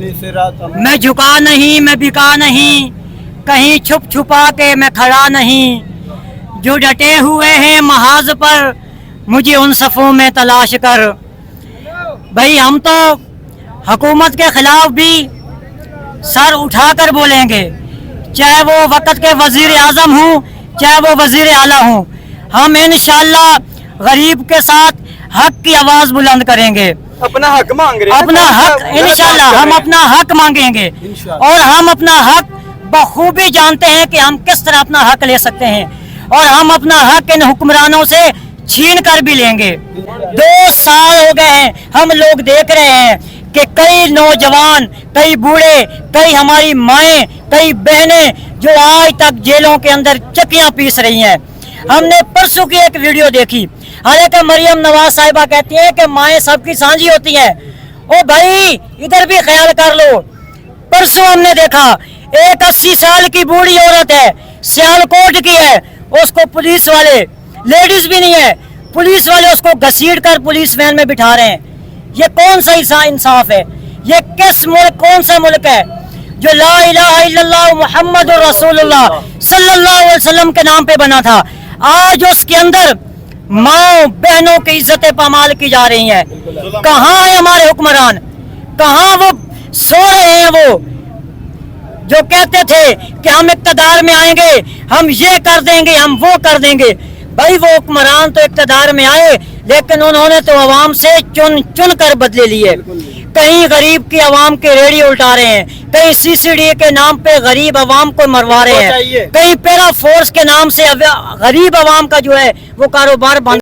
मैं झुका नहीं, मैं बिका नहीं, कहीं छुप छुपा के मैं खड़ा नहीं, जो डटे हुए हैं महाज पर मुझे उन सफ़ों में तलाश कर। भाई हम तो हुकूमत के खिलाफ भी सर उठाकर बोलेंगे, चाहे वो वक्त के वजीर आज़म हूँ, चाहे वो वजीर आला हूँ। हम इंशाअल्लाह गरीब के साथ हक की आवाज़ बुलंद करेंगे। अपना हक मांग रहे हैं, अपना हक इंशाअल्लाह हम अपना हक मांगेंगे और हम अपना हक बखूबी जानते हैं कि हम किस तरह अपना हक ले सकते हैं और हम अपना हक इन हुक्मरानों से छीन कर भी लेंगे। 2 साल हो गए हैं, हम लोग देख रहे हैं कि कई नौजवान, कई बूढ़े, कई हमारी माएँ, कई बहनें जो आज तक जेलों के अंदर चक्कियाँ पीस रही हैं। हमने परसों की एक वीडियो देखी, हालांकि मरियम नवाज साहिबा कहती हैं कि माएँ सबकी साझी होती हैं। ओ भाई इधर भी ख्याल कर लो। परसों हमने देखा एक 80 साल की बूढ़ी औरत है, सियालकोट की है, उसको पुलिस वाले, लेडीज भी नहीं है, पुलिस वाले उसको घसीट कर पुलिस वैन में बिठा रहे हैं। ये कौन सा इंसाफ है? ये किस मुल्क, कौन सा मुल्क है जो ला इलाहा इल्लल्लाह मुहम्मदुर रसूलुल्लाह सल्लल्लाहु अलैहि वसल्लम के नाम पे बना था? आज उसके अंदर माँ बहनों की इज्जतें पामाल की जा रही हैं। कहाँ है हमारे हुक्मरान? कहाँ वो सो रहे हैं? वो जो कहते थे कि हम इक़्तिदार में आएंगे, हम ये कर देंगे, हम वो कर देंगे। भाई वो हुक्मरान तो इक़्तिदार में आए, लेकिन उन्होंने तो अवाम से चुन चुन कर बदले लिए। कहीं गरीब की अवाम के रेडी उल्टा रहे हैं, कहीं CCD के नाम पे गरीब अवाम को मरवा रहे हैं, कहीं पैरा फोर्स के नाम से गरीब अवाम का जो है वो कारोबार बंद